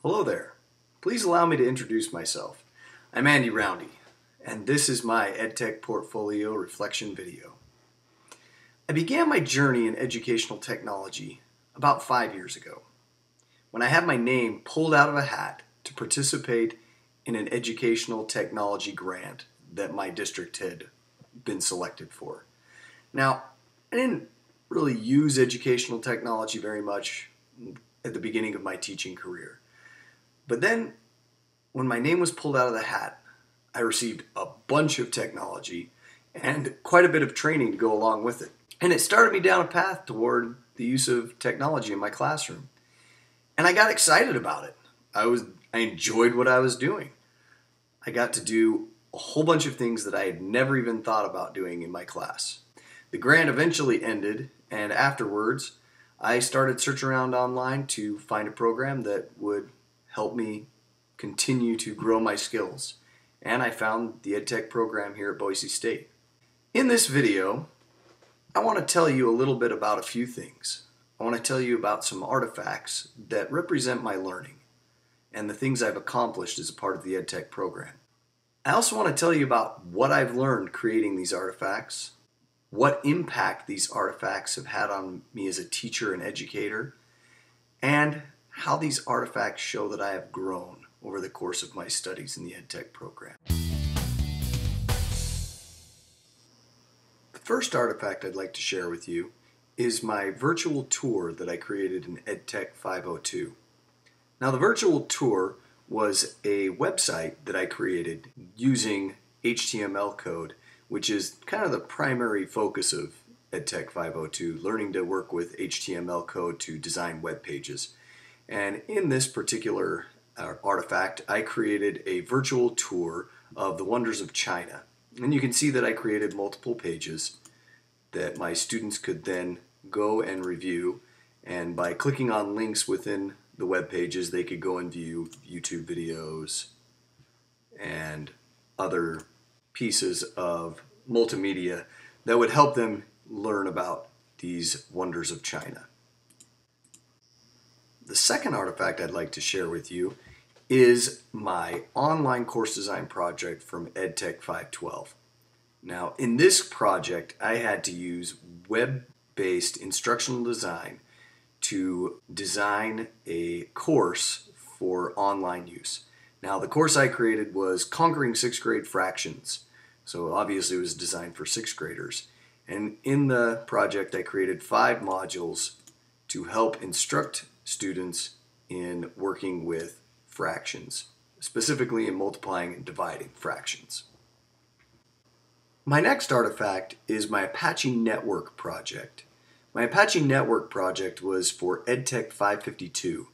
Hello there. Please allow me to introduce myself. I'm Andy Roundy, and this is my EdTech Portfolio Reflection video. I began my journey in educational technology about 5 years ago, when I had my name pulled out of a hat to participate in an educational technology grant that my district had been selected for. Now, I didn't really use educational technology very much at the beginning of my teaching career. But then, when my name was pulled out of the hat, I received a bunch of technology and quite a bit of training to go along with it. And it started me down a path toward the use of technology in my classroom. And I got excited about it. I enjoyed what I was doing. I got to do a whole bunch of things that I had never even thought about doing in my class. The grant eventually ended, and afterwards, I started searching around online to find a program that would help me continue to grow my skills. And I found the EdTech program here at Boise State. In this video, I want to tell you a little bit about a few things. I want to tell you about some artifacts that represent my learning and the things I've accomplished as a part of the EdTech program. I also want to tell you about what I've learned creating these artifacts, what impact these artifacts have had on me as a teacher and educator, and how these artifacts show that I have grown over the course of my studies in the EdTech program. The first artifact I'd like to share with you is my virtual tour that I created in EdTech 502. Now, the virtual tour was a website that I created using HTML code, which is kind of the primary focus of EdTech 502, learning to work with HTML code to design web pages. And in this particular artifact, I created a virtual tour of the wonders of China. And you can see that I created multiple pages that my students could then go and review. And by clicking on links within the web pages, they could go and view YouTube videos and other pieces of multimedia that would help them learn about these wonders of China. The second artifact I'd like to share with you is my online course design project from EdTech 512. Now, in this project, I had to use web-based instructional design to design a course for online use. Now, the course I created was Conquering Sixth Grade Fractions, so obviously it was designed for sixth graders. And in the project, I created 5 modules to help instruct students in working with fractions, specifically in multiplying and dividing fractions. My next artifact is my Apache Network project. My Apache Network project was for EdTech 552,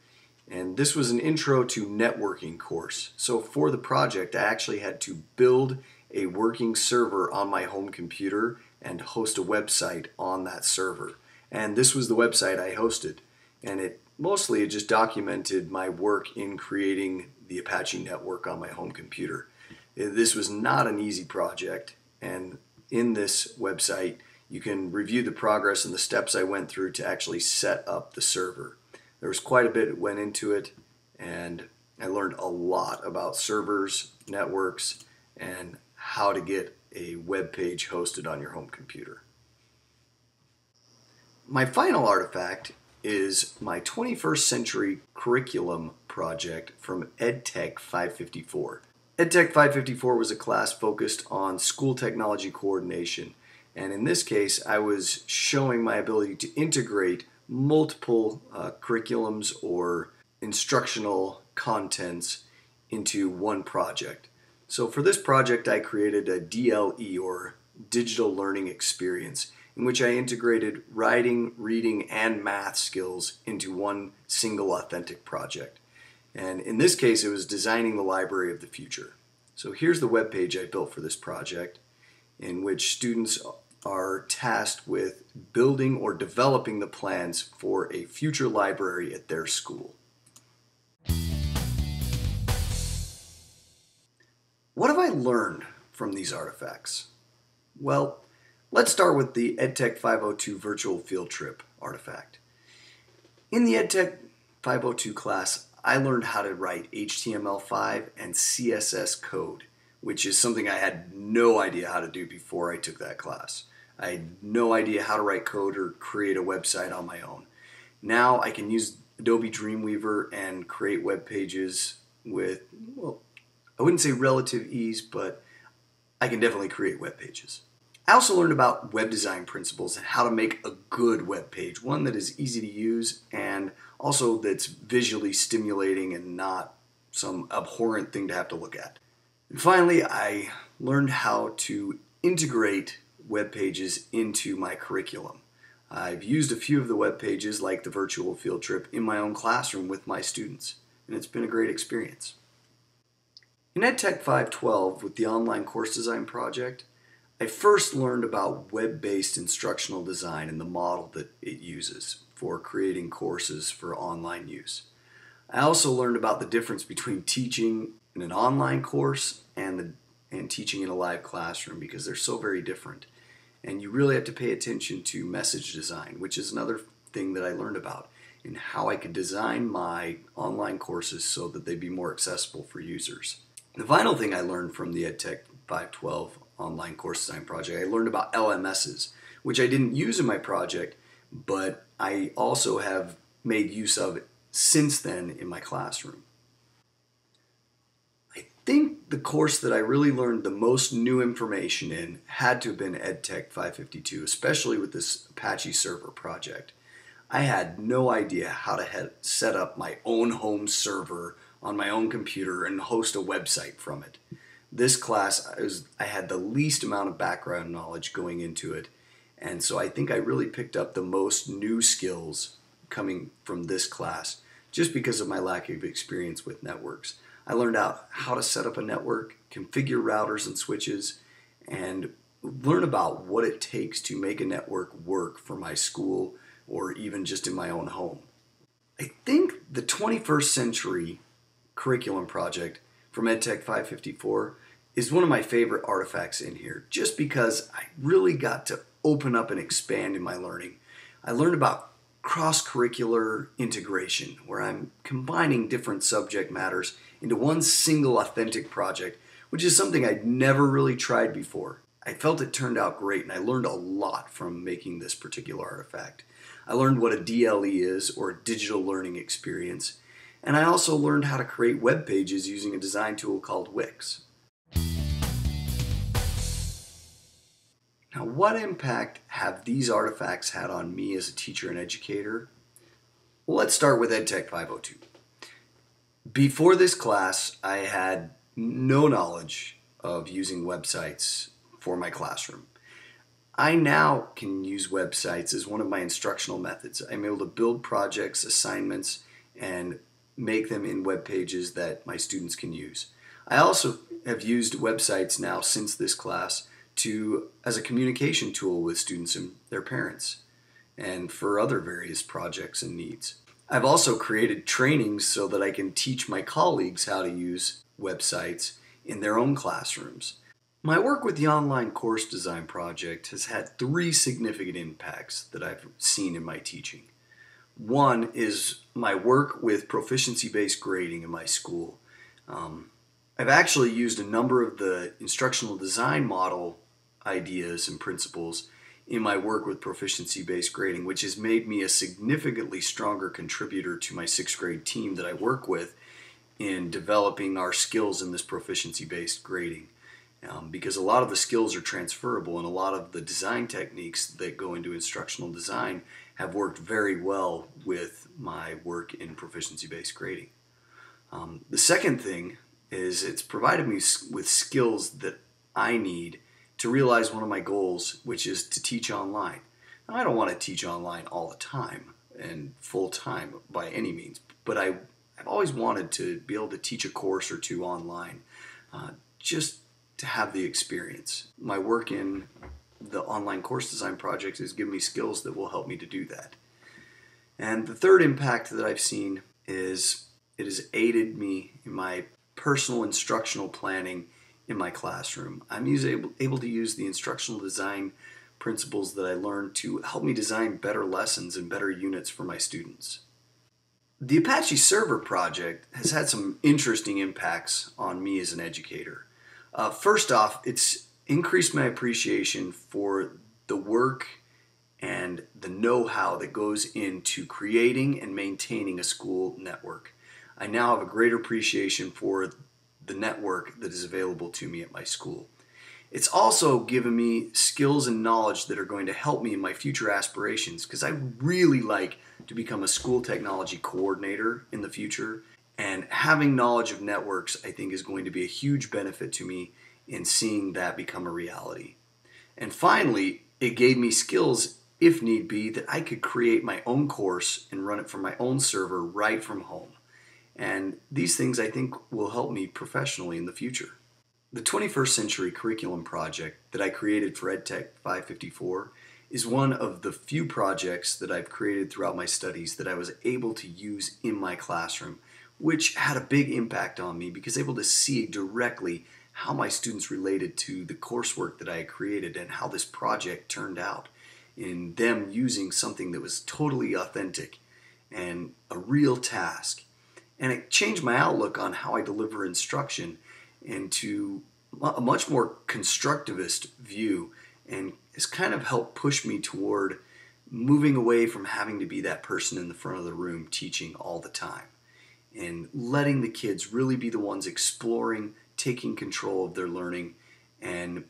and this was an intro to networking course. So for the project, I actually had to build a working server on my home computer and host a website on that server. And this was the website I hosted, and it just documented my work in creating the Apache Network on my home computer. This was not an easy project, and in this website you can review the progress and the steps I went through to actually set up the server. There was quite a bit that went into it, and I learned a lot about servers, networks, and how to get a web page hosted on your home computer. My final artifact is my 21st Century Curriculum project from EdTech 554. EdTech 554 was a class focused on school technology coordination, and in this case I was showing my ability to integrate multiple curriculums or instructional contents into one project. So for this project I created a DLE, or Digital Learning Experience, in which I integrated writing, reading, and math skills into one single authentic project. And in this case, it was designing the library of the future. So here's the web page I built for this project, in which students are tasked with building or developing the plans for a future library at their school. What have I learned from these artifacts? Well, let's start with the EdTech 502 Virtual Field Trip artifact. In the EdTech 502 class, I learned how to write HTML5 and CSS code, which is something I had no idea how to do before I took that class. I had no idea how to write code or create a website on my own. Now I can use Adobe Dreamweaver and create web pages with, well, I wouldn't say relative ease, but I can definitely create web pages. I also learned about web design principles and how to make a good web page, one that is easy to use and also that's visually stimulating and not some abhorrent thing to have to look at. And finally, I learned how to integrate web pages into my curriculum. I've used a few of the web pages, like the virtual field trip, in my own classroom with my students, and it's been a great experience. In EdTech 512, with the online course design project, I first learned about web-based instructional design and the model that it uses for creating courses for online use. I also learned about the difference between teaching in an online course and teaching in a live classroom, because they're so very different. And you really have to pay attention to message design, which is another thing that I learned about in how I could design my online courses so that they'd be more accessible for users. The final thing I learned from the EdTech 512 online course design project, I learned about LMSs, which I didn't use in my project, but I also have made use of since then in my classroom. I think the course that I really learned the most new information in had to have been EdTech 552, especially with this Apache server project. I had no idea how to set up my own home server on my own computer and host a website from it. This class, I had the least amount of background knowledge going into it, and so I think I really picked up the most new skills coming from this class just because of my lack of experience with networks. I learned out how to set up a network, configure routers and switches, and learn about what it takes to make a network work for my school or even just in my own home. I think the 21st century curriculum project from EdTech 554 is one of my favorite artifacts in here, just because I really got to open up and expand in my learning. I learned about cross-curricular integration, where I'm combining different subject matters into one single authentic project, which is something I'd never really tried before. I felt it turned out great, and I learned a lot from making this particular artifact. I learned what a DLE is, or a digital learning experience, and I also learned how to create web pages using a design tool called Wix. Now, what impact have these artifacts had on me as a teacher and educator? Well, let's start with EdTech 502. Before this class, I had no knowledge of using websites for my classroom. I now can use websites as one of my instructional methods. I'm able to build projects, assignments, and make them in web pages that my students can use. I also have used websites now since this class as a communication tool with students and their parents, and for other various projects and needs. I've also created trainings so that I can teach my colleagues how to use websites in their own classrooms. My work with the online course design project has had 3 significant impacts that I've seen in my teaching. One is my work with proficiency-based grading in my school. I've actually used a number of the instructional design model ideas and principles in my work with proficiency-based grading, which has made me a significantly stronger contributor to my 6th grade team that I work with in developing our skills in this proficiency-based grading. Because a lot of the skills are transferable, and a lot of the design techniques that go into instructional design have worked very well with my work in proficiency-based grading. The second thing is it's provided me with skills that I need to realize one of my goals, which is to teach online. Now, I don't want to teach online all the time and full time by any means, but I've always wanted to be able to teach a course or 2 online, just to have the experience. My work in the online course design project has given me skills that will help me to do that. And the third impact that I've seen is it has aided me in my personal instructional planning in my classroom. I'm able to use the instructional design principles that I learned to help me design better lessons and better units for my students. The Apache Server project has had some interesting impacts on me as an educator. First off, it's increased my appreciation for the work and the know-how that goes into creating and maintaining a school network. I now have a greater appreciation for the network that is available to me at my school. It's also given me skills and knowledge that are going to help me in my future aspirations, because I really like to become a school technology coordinator in the future, and having knowledge of networks I think is going to be a huge benefit to me in seeing that become a reality. And finally, it gave me skills, if need be, that I could create my own course and run it from my own server right from home. And these things I think will help me professionally in the future. The 21st Century Curriculum Project that I created for EdTech 554 is one of the few projects that I've created throughout my studies that I was able to use in my classroom, which had a big impact on me because I was able to see directly how my students related to the coursework that I had created and how this project turned out in them using something that was totally authentic and a real task. And it changed my outlook on how I deliver instruction into a much more constructivist view, and it's kind of helped push me toward moving away from having to be that person in the front of the room teaching all the time and letting the kids really be the ones exploring, taking control of their learning, and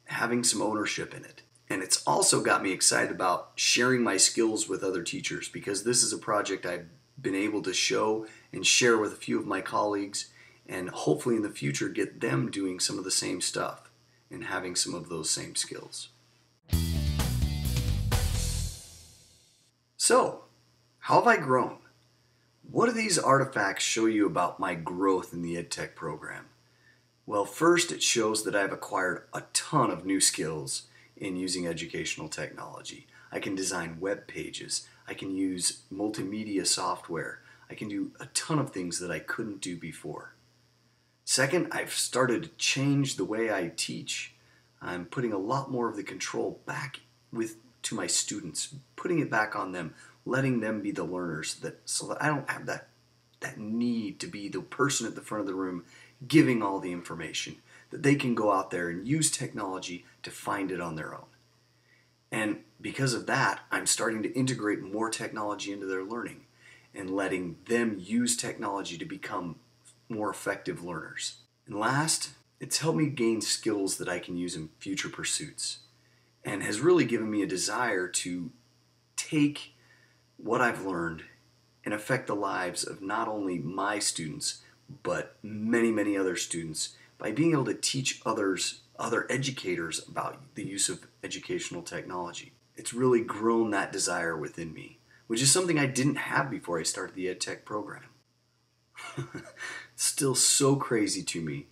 having some ownership in it. And it's also got me excited about sharing my skills with other teachers, because this is a project I've been able to show and share with a few of my colleagues, and hopefully in the future get them doing some of the same stuff and having some of those same skills. So, how have I grown? What do these artifacts show you about my growth in the EdTech program? Well, first, it shows that I've acquired a ton of new skills in using educational technology. I can design web pages, I can use multimedia software, I can do a ton of things that I couldn't do before. Second, I've started to change the way I teach. I'm putting a lot more of the control back to my students, putting it back on them, letting them be the learners, so that I don't have that need to be the person at the front of the room giving all the information, that they can go out there and use technology to find it on their own. And because of that, I'm starting to integrate more technology into their learning and letting them use technology to become more effective learners. And last, it's helped me gain skills that I can use in future pursuits, and has really given me a desire to take what I've learned and affect the lives of not only my students, but many, many other students by being able to teach other educators about the use of educational technology. It's really grown that desire within me, which is something I didn't have before I started the EdTech program. Still so crazy to me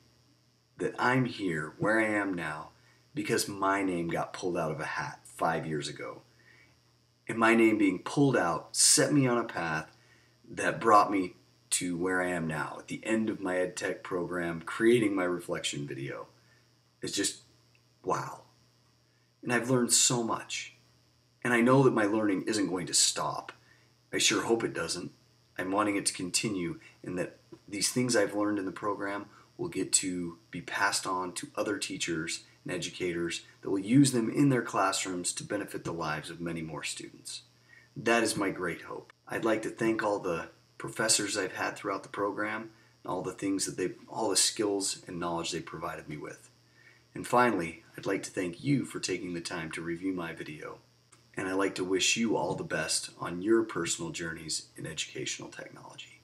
that I'm here where I am now because my name got pulled out of a hat 5 years ago. And my name being pulled out set me on a path that brought me to where I am now, at the end of my EdTech program, creating my reflection video. It's just, wow. And I've learned so much. And I know that my learning isn't going to stop. I sure hope it doesn't. I'm wanting it to continue, and that these things I've learned in the program will get to be passed on to other teachers and educators that will use them in their classrooms to benefit the lives of many more students. That is my great hope. I'd like to thank all the professors I've had throughout the program and all the things that all the skills and knowledge they provided me with. And finally, I'd like to thank you for taking the time to review my video. And I'd like to wish you all the best on your personal journeys in educational technology.